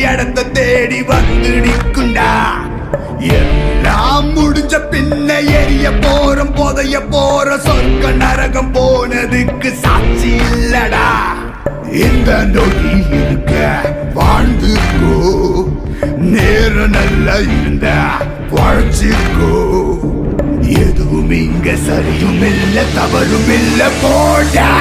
இடத்த தேடி வந்து நிற்குண்டா. எல்லாம் முடிஞ்ச பின்ன எரிய போறோம், புதைய போற சொர்க்க நரகம் போனதுக்கு சாட்சி இல்லடா. இந்த நொடி இருக்க வாழ்ந்துக்கோ, நேரம் நல்லா இருந்த வாழ்ச்சிக்கோ. எதுவும் இங்க சரியும் இல்ல தவறும் இல்ல போடா.